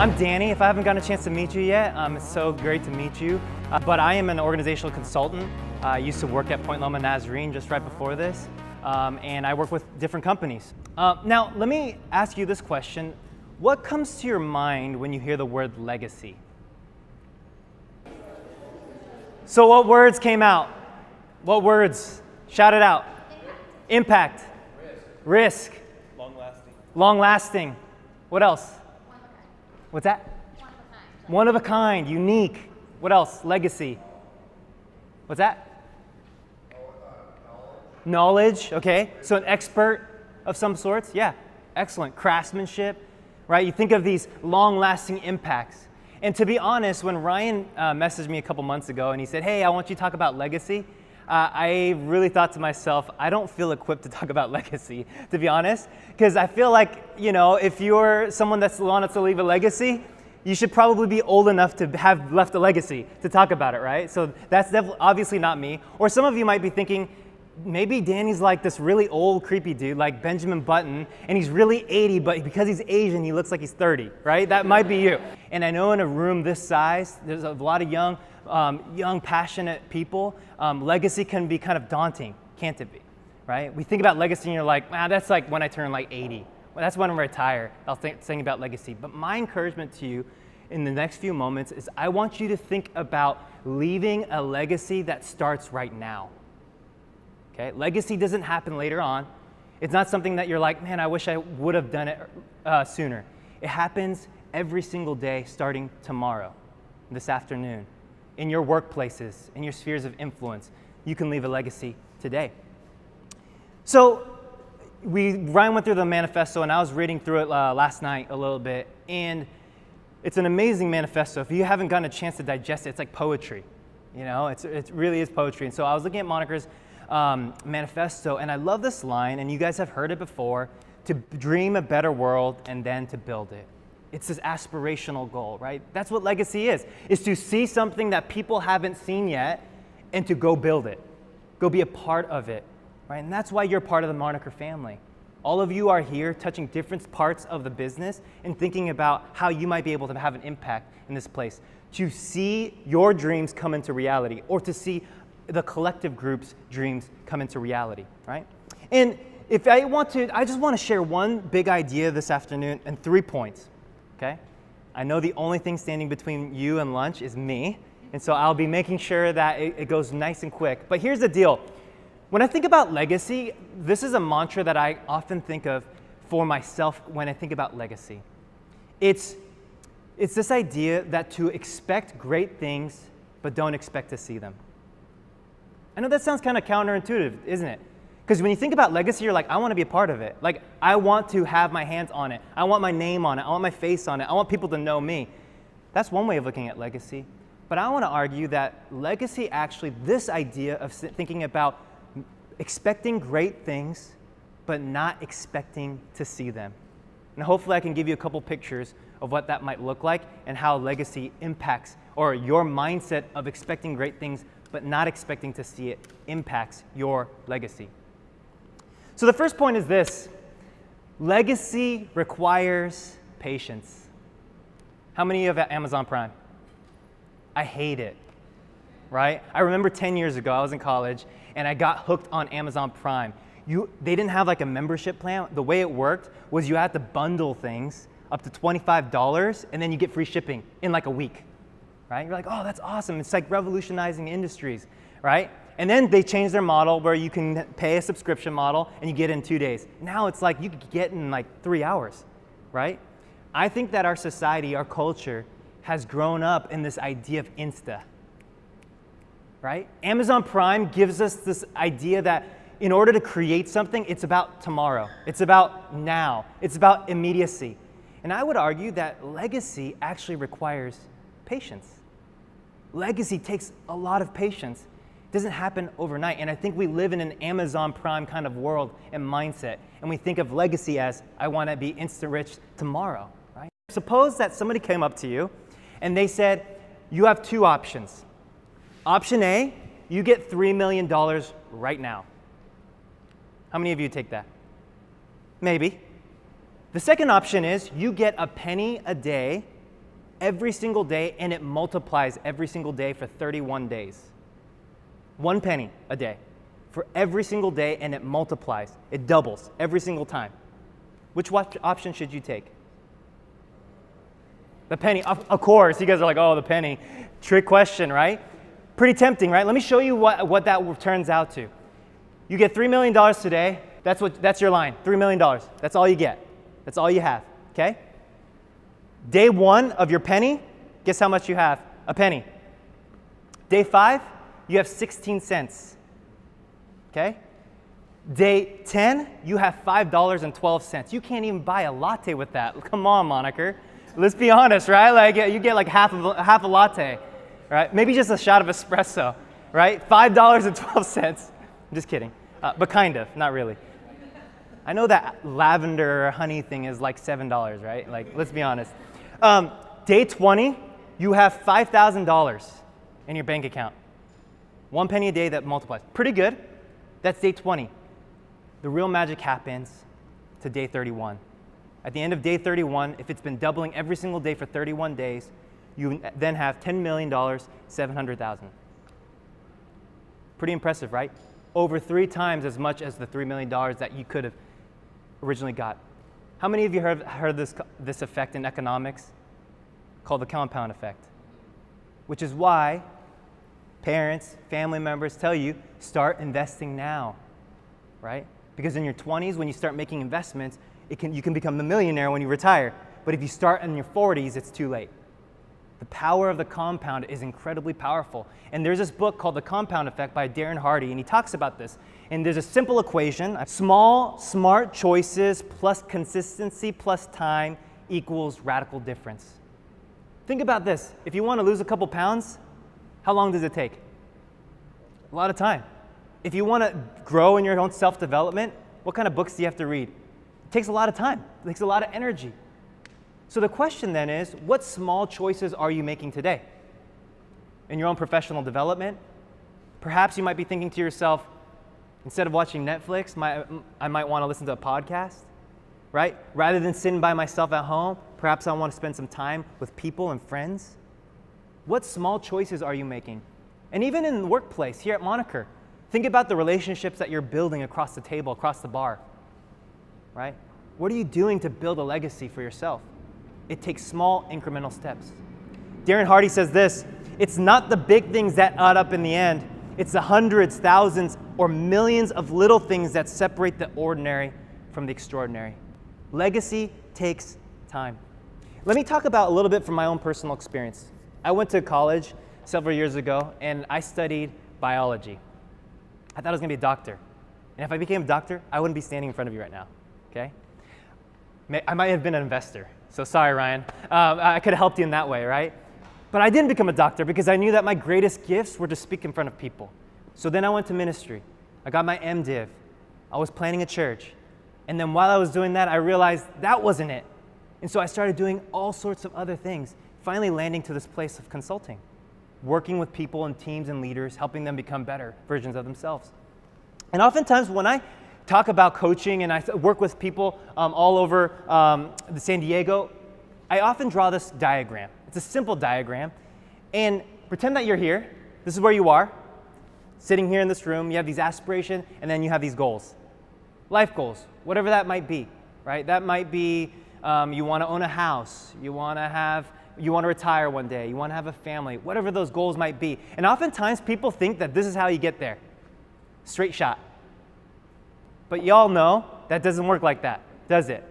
I'm Danny. If I haven't gotten a chance to meet you yet, it's so great to meet you. But I am an organizational consultant. I used to work at Point Loma Nazarene just right before this, and I work with different companies. Now, let me ask you this question. What comes to your mind when you hear the word legacy? So what words came out? What words? Shout it out. Impact. Risk. Long-lasting. Long-lasting. What else? What's that? One of a kind, unique. What else? Legacy. What's that? Knowledge, okay. So an expert of some sorts, yeah. Excellent. Craftsmanship, right? You think of these long-lasting impacts. And to be honest, when Ryan messaged me a couple months ago and he said, hey, I want you to talk about legacy, I really thought to myself, I don't feel equipped to talk about legacy, to be honest, because I feel like, you know, if you're someone that's wanted to leave a legacy, you should probably be old enough to have left a legacy to talk about it, right? So that's obviously not me. Or some of you might be thinking, maybe Danny's like this really old, creepy dude, like Benjamin Button, and he's really 80, but because he's Asian, he looks like he's 30, right? That might be you. And I know in a room this size, there's a lot of young, passionate people. Legacy can be kind of daunting, can't it be, right? We think about legacy and you're like, that's like when I turn like 80. Well, that's when I'm retired. I'll think about legacy. But my encouragement to you in the next few moments is I want you to think about leaving a legacy that starts right now. Okay? Legacy doesn't happen later on. It's not something that you're like, man, I wish I would have done it sooner. It happens every single day starting tomorrow, this afternoon. In your workplaces, in your spheres of influence, you can leave a legacy today. So Ryan went through the manifesto, and I was reading through it last night a little bit, and it's an amazing manifesto. If you haven't gotten a chance to digest it, it's like poetry. You know, it really is poetry. And so I was looking at Monica's manifesto, and I love this line, and you guys have heard it before, to dream a better world and then to build it. It's this aspirational goal, right? That's what legacy is to see something that people haven't seen yet and to go build it, go be a part of it, right? And that's why you're part of the Moniker family. All of you are here touching different parts of the business and thinking about how you might be able to have an impact in this place, to see your dreams come into reality or to see the collective group's dreams come into reality, right? And if I just want to share one big idea this afternoon and 3 points. Okay? I know the only thing standing between you and lunch is me, and so I'll be making sure that it goes nice and quick. But here's the deal. When I think about legacy, this is a mantra that I often think of for myself when I think about legacy. It's this idea that to expect great things, but don't expect to see them. I know that sounds kind of counterintuitive, isn't it? Because when you think about legacy, you're like, I want to be a part of it. Like, I want to have my hands on it. I want my name on it. I want my face on it. I want people to know me. That's one way of looking at legacy. But I want to argue that legacy actually, this idea of thinking about expecting great things, but not expecting to see them. And hopefully I can give you a couple pictures of what that might look like and how legacy impacts, or your mindset of expecting great things, but not expecting to see it impacts your legacy. So the first point is this: legacy requires patience. How many of you have Amazon Prime? I hate it, right? I remember 10 years ago, I was in college, and I got hooked on Amazon Prime. They didn't have like a membership plan. The way it worked was you had to bundle things up to $25, and then you get free shipping in like a week, right? You're like, oh, that's awesome. It's like revolutionizing industries, right? And then they changed their model where you can pay a subscription model and you get it in 2 days. Now it's like you could get in like 3 hours, right? I think that our society, our culture, has grown up in this idea of Insta, right? Amazon Prime gives us this idea that in order to create something, it's about tomorrow. It's about now. It's about immediacy. And I would argue that legacy actually requires patience. Legacy takes a lot of patience. It doesn't happen overnight. And I think we live in an Amazon Prime kind of world and mindset. And we think of legacy as, I want to be instant rich tomorrow, right? Suppose that somebody came up to you and they said, you have 2 options. Option A, you get $3 million right now. How many of you take that? Maybe. The second option is you get a penny a day every single day, and it multiplies every single day for 31 days. 1 penny a day for every single day, and it multiplies. It doubles every single time. Which option should you take? The penny, of course. You guys are like, oh, the penny. Trick question, right? Pretty tempting, right? Let me show you what that turns out to. You get $3 million today. That's your line, $3 million. That's all you get. That's all you have, okay? Day 1 of your penny, guess how much you have? A penny. Day 5, you have 16 cents, okay? Day 10, you have $5.12. You can't even buy a latte with that. Come on, Moniker. Let's be honest, right? Like you get like half a latte, right? Maybe just a shot of espresso, right? $5.12. I'm just kidding, but kind of, not really. I know that lavender or honey thing is like $7, right? Like, let's be honest. Day 20, you have $5,000 in your bank account. 1 penny a day that multiplies. Pretty good. That's day 20. The real magic happens to day 31. At the end of day 31, if it's been doubling every single day for 31 days, you then have $10,700,000. Pretty impressive, right? Over 3 times as much as the $3 million that you could have originally got. How many of you heard this effect in economics called the compound effect? Which is why parents, family members tell you, start investing now, right? Because in your 20s, when you start making investments, you can become a millionaire when you retire. But if you start in your 40s, it's too late. The power of the compound is incredibly powerful. And there's this book called The Compound Effect by Darren Hardy, and he talks about this. And there's a simple equation: small, smart choices plus consistency plus time equals radical difference. Think about this. If you want to lose a couple pounds, how long does it take? A lot of time. If you want to grow in your own self-development, what kind of books do you have to read? It takes a lot of time. It takes a lot of energy. So the question then is, what small choices are you making today? In your own professional development, perhaps you might be thinking to yourself, instead of watching Netflix, I might want to listen to a podcast, right? Rather than sitting by myself at home, perhaps I want to spend some time with people and friends. What small choices are you making? And even in the workplace, here at Moniker, think about the relationships that you're building across the table, across the bar, right? What are you doing to build a legacy for yourself? It takes small incremental steps. Darren Hardy says this: it's not the big things that add up in the end. It's the hundreds, thousands, or millions of little things that separate the ordinary from the extraordinary. Legacy takes time. Let me talk about a little bit from my own personal experience. I went to college several years ago, and I studied biology. I thought I was going to be a doctor. And if I became a doctor, I wouldn't be standing in front of you right now, okay? I might have been an investor. So sorry, Ryan. I could have helped you in that way, right? But I didn't become a doctor because I knew that my greatest gifts were to speak in front of people. So then I went to ministry. I got my MDiv. I was planning a church. And then while I was doing that, I realized that wasn't it. And so I started doing all sorts of other things, finally landing to this place of consulting, working with people and teams and leaders, helping them become better versions of themselves. And oftentimes when I talk about coaching and I work with people all over San Diego, I often draw this diagram. It's a simple diagram. And pretend that you're here. This is where you are, sitting here in this room. You have these aspirations, and then you have these goals. Life goals, whatever that might be, right? That might be you want to own a house. You want to retire one day. You want to have a family, whatever those goals might be. And oftentimes people think that this is how you get there. Straight shot. But y'all know that doesn't work like that, does it?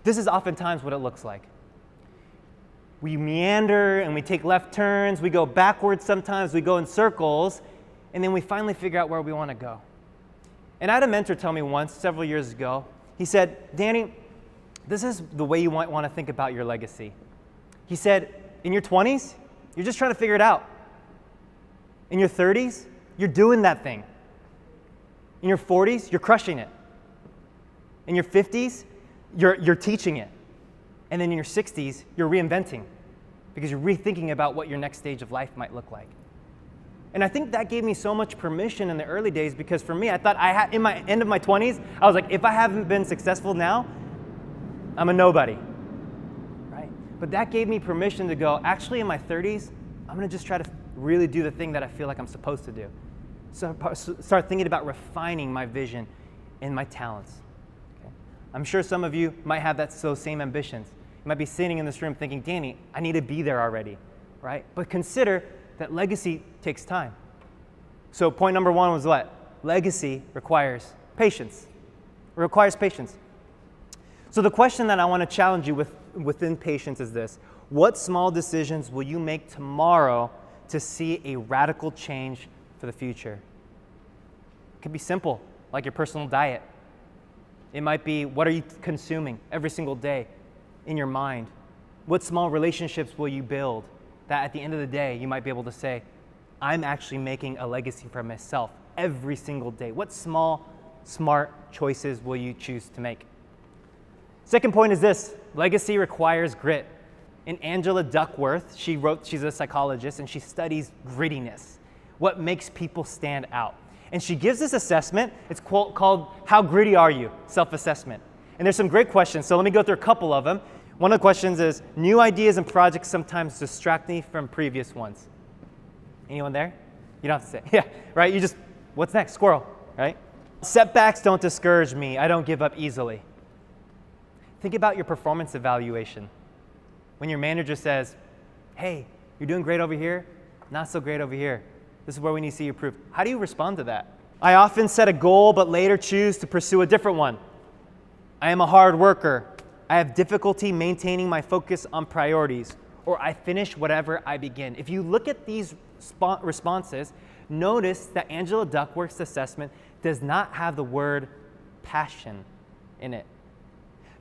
This is oftentimes what it looks like. We meander and we take left turns, we go backwards sometimes, we go in circles, and then we finally figure out where we want to go. And I had a mentor tell me once, several years ago, he said, Danny, this is the way you might want to think about your legacy. He said, in your 20s, you're just trying to figure it out. In your 30s, you're doing that thing. In your 40s, you're crushing it. In your 50s, you're teaching it. And then in your 60s, you're reinventing because you're rethinking about what your next stage of life might look like. And I think that gave me so much permission in the early days because for me, I thought in my end of my 20s, I was like, if I haven't been successful now, I'm a nobody, right? But that gave me permission to go, actually in my 30s, I'm gonna just try to really do the thing that I feel like I'm supposed to do. So start thinking about refining my vision and my talents. Okay? I'm sure some of you might have those same ambitions. You might be sitting in this room thinking, Danny, I need to be there already, right? But consider that legacy takes time. So point number one was what? Legacy requires patience. It requires patience. So the question that I want to challenge you within patience is this. What small decisions will you make tomorrow to see a radical change for the future? It could be simple, like your personal diet. It might be, what are you consuming every single day in your mind? What small relationships will you build that at the end of the day, you might be able to say, I'm actually making a legacy for myself every single day? What small, smart choices will you choose to make? Second point is this: legacy requires grit. And Angela Duckworth, she's a psychologist, and she studies grittiness, what makes people stand out. And she gives this assessment. It's called How Gritty Are You? Self-assessment. And there's some great questions, so let me go through a couple of them. One of the questions is, new ideas and projects sometimes distract me from previous ones. Anyone there? You don't have to say, yeah, right? You just, what's next? Squirrel, right? Setbacks don't discourage me. I don't give up easily. Think about your performance evaluation. When your manager says, hey, you're doing great over here, not so great over here. This is where we need to see you improve. How do you respond to that? I often set a goal, but later choose to pursue a different one. I am a hard worker. I have difficulty maintaining my focus on priorities, or I finish whatever I begin. If you look at these responses, notice that Angela Duckworth's assessment does not have the word passion in it.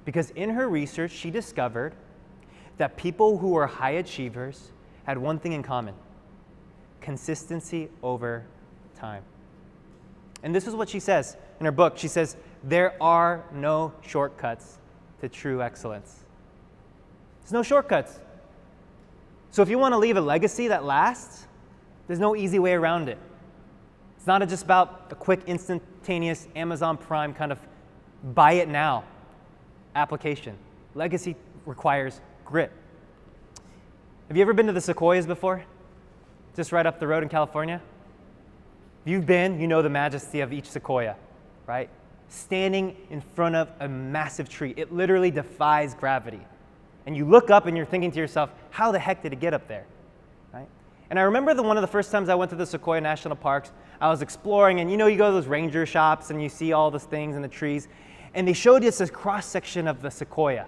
Because in her research, she discovered that people who are high achievers had one thing in common: consistency over time. And this is what she says in her book. She says, there are no shortcuts to true excellence. There's no shortcuts. So if you want to leave a legacy that lasts, there's no easy way around it. It's not just about a quick, instantaneous Amazon Prime kind of buy it now application. Legacy requires grit. Have you ever been to the Sequoias before? Just right up the road in California? If you've been, you know the majesty of each sequoia, right? Standing in front of a massive tree. It literally defies gravity. And you look up and you're thinking to yourself, how the heck did it get up there, right? And I remember one of the first times I went to the Sequoia National Parks, I was exploring, and you know, you go to those ranger shops and you see all those things in the trees, and they showed us this cross-section of the sequoia.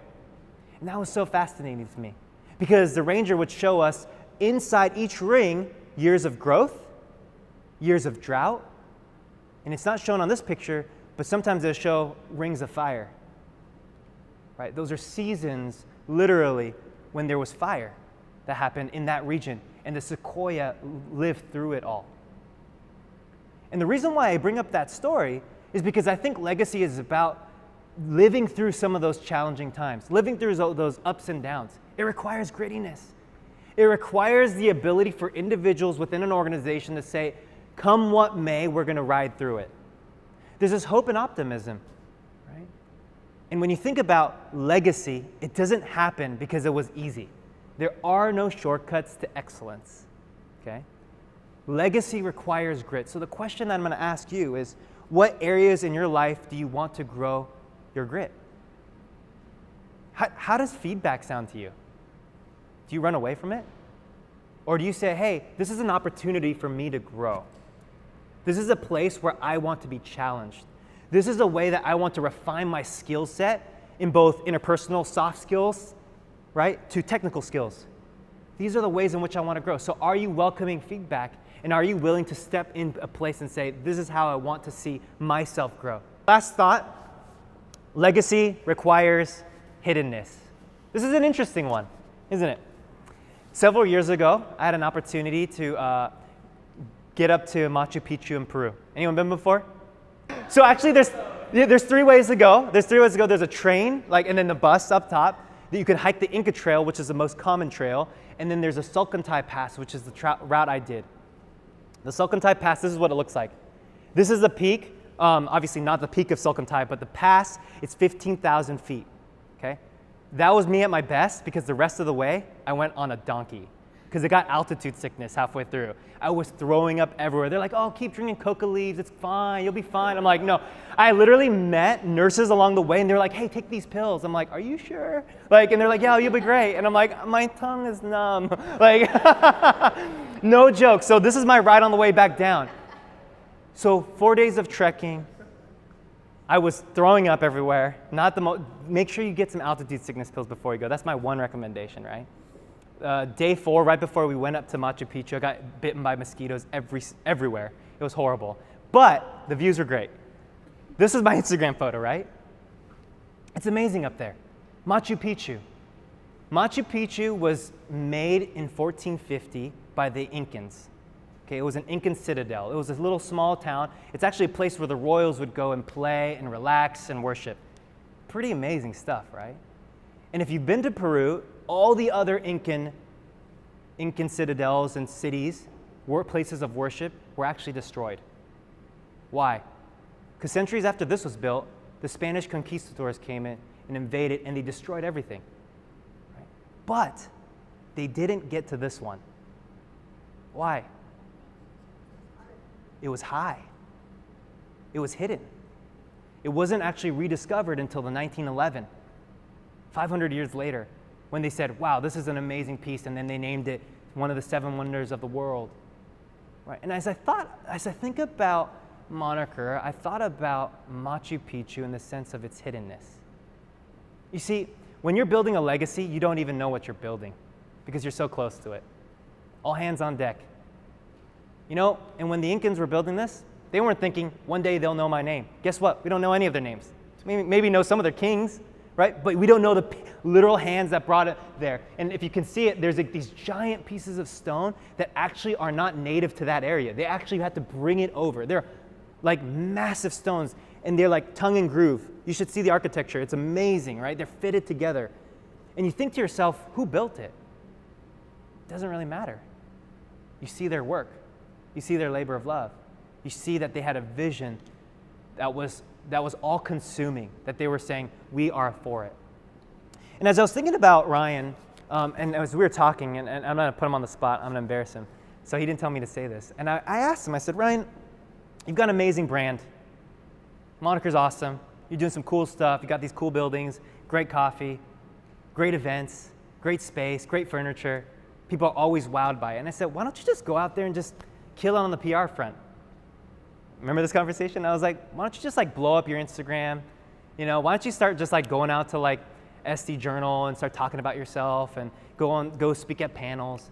And that was so fascinating to me, because the ranger would show us inside each ring years of growth, years of drought, and it's not shown on this picture, but sometimes they'll show rings of fire, right? Those are seasons, literally, when there was fire that happened in that region, and the sequoia lived through it all. And the reason why I bring up that story is because I think legacy is about living through some of those challenging times, living through those ups and downs. It requires grittiness. It requires the ability for individuals within an organization to say, come what may, we're going to ride through it. There's this hope and optimism, right? And when you think about legacy, it doesn't happen because it was easy. There are no shortcuts to excellence, okay? Legacy requires grit. So the question that I'm going to ask you is, what areas in your life do you want to grow your grit? How does feedback sound to you? Do you run away from it? Or do you say, hey, this is an opportunity for me to grow? This is a place where I want to be challenged. This is a way that I want to refine my skill set in both interpersonal soft skills, right, to technical skills. These are the ways in which I want to grow. So are you welcoming feedback, and are you willing to step in a place and say, this is how I want to see myself grow? Last thought, legacy requires hiddenness. This is an interesting one, isn't it? Several years ago, I had an opportunity to get up to Machu Picchu in Peru. Anyone been before? So actually, there's three ways to go. There's a train, and then the bus up top. That you can hike the Inca Trail, which is the most common trail, and then there's a Salcantay Pass, which is the route I did. The Salcantay Pass, this is what it looks like. This is the peak, obviously not the peak of Salcantay, but the pass, it's 15,000 feet, okay? That was me at my best because the rest of the way, I went on a donkey because it got altitude sickness halfway through. I was throwing up everywhere. They're like, oh, keep drinking coca leaves. It's fine. You'll be fine. I'm like, no. I literally met nurses along the way, and they're like, hey, take these pills. I'm like, are you sure? Like, and they're like, yeah, you'll be great. And I'm like, my tongue is numb. Like, no joke. So this is my ride on the way back down. So 4 days of trekking. I was throwing up everywhere. Make sure you get some altitude sickness pills before you go. That's my one recommendation, right? Day 4, right before we went up to Machu Picchu, I got bitten by mosquitoes everywhere. It was horrible. But the views were great. This is my Instagram photo, right? It's amazing up there. Machu Picchu. Machu Picchu was made in 1450 by the Incans. Okay, it was an Incan citadel. It was this little small town. It's actually a place where the royals would go and play and relax and worship. Pretty amazing stuff, right? And if you've been to Peru, all the other Incan citadels and cities, places of worship, were actually destroyed. Why? Because centuries after this was built, the Spanish conquistadors came in and invaded, and they destroyed everything. Right? But they didn't get to this one. Why? It was high. It was hidden. It wasn't actually rediscovered until the 1911, 500 years later, when they said, wow, this is an amazing piece, and then they named it one of the 7 wonders of the world. Right? And as I think about moniker, I thought about Machu Picchu in the sense of its hiddenness. You see, when you're building a legacy, you don't even know what you're building because you're so close to it. All hands on deck. You know, and when the Incans were building this, they weren't thinking, one day they'll know my name. Guess what? We don't know any of their names. Maybe know some of their kings, right? But we don't know the literal hands that brought it there. And if you can see it, there's like these giant pieces of stone that actually are not native to that area. They actually had to bring it over. They're like massive stones, and they're like tongue and groove. You should see the architecture. It's amazing, right? They're fitted together. And you think to yourself, who built it? It doesn't really matter. You see their work. You see their labor of love. You see that they had a vision that was all-consuming, that they were saying, we are for it. And as I was thinking about Ryan, and as we were talking, and I'm going to put him on the spot, I'm going to embarrass him. So he didn't tell me to say this. And I asked him, I said, Ryan, you've got an amazing brand. Moniker's awesome. You're doing some cool stuff. You got these cool buildings, great coffee, great events, great space, great furniture. People are always wowed by it. And I said, why don't you just go out there and just kill it on the PR front? Remember this conversation? I was like, why don't you just like blow up your Instagram? You know, why don't you start just like going out to like SD Journal and start talking about yourself and go speak at panels?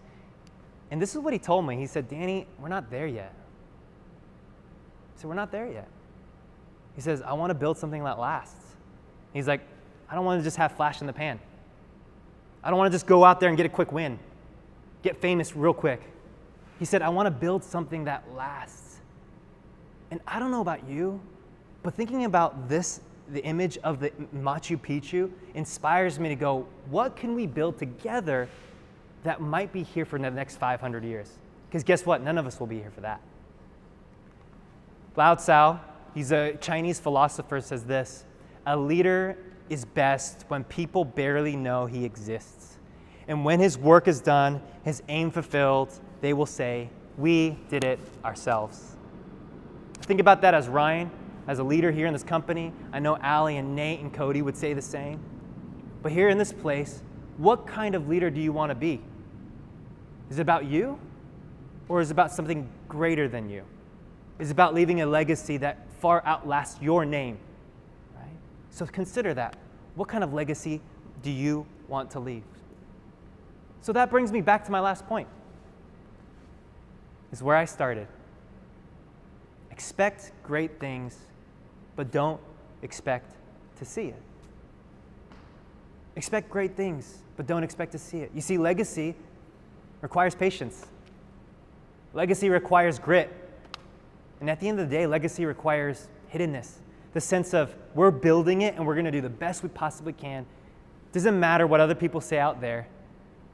And this is what he told me. He said, Danny, we're not there yet. I said, we're not there yet. He says, I want to build something that lasts. He's like, I don't want to just have flash in the pan. I don't want to just go out there and get a quick win, get famous real quick. He said, I want to build something that lasts. And I don't know about you, but thinking about this, the image of the Machu Picchu, inspires me to go, what can we build together that might be here for the next 500 years? Because guess what? None of us will be here for that. Lao Tzu, he's a Chinese philosopher, says this: a leader is best when people barely know he exists. And when his work is done, his aim fulfilled, they will say, we did it ourselves. Think about that as Ryan, as a leader here in this company. I know Allie and Nate and Cody would say the same. But here in this place, what kind of leader do you want to be? Is it about you? Or is it about something greater than you? Is it about leaving a legacy that far outlasts your name? Right? So consider that. What kind of legacy do you want to leave? So that brings me back to my last point. Is where I started. Expect great things, but don't expect to see it. Expect great things, but don't expect to see it. You see, legacy requires patience. Legacy requires grit. And at the end of the day, legacy requires hiddenness. The sense of we're building it and we're going to do the best we possibly can. Doesn't matter what other people say out there,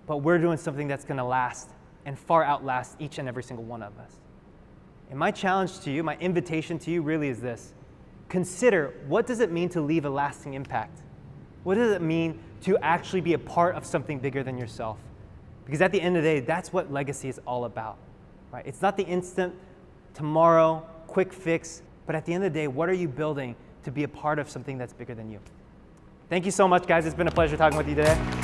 but we're doing something that's going to last and far outlast each and every single one of us. And my challenge to you, my invitation to you really is this. Consider, what does it mean to leave a lasting impact? What does it mean to actually be a part of something bigger than yourself. Because at the end of the day, that's what legacy is all about, right? It's not the instant, tomorrow, quick fix, but at the end of the day, what are you building to be a part of something that's bigger than you? Thank you so much, guys. It's been a pleasure talking with you today.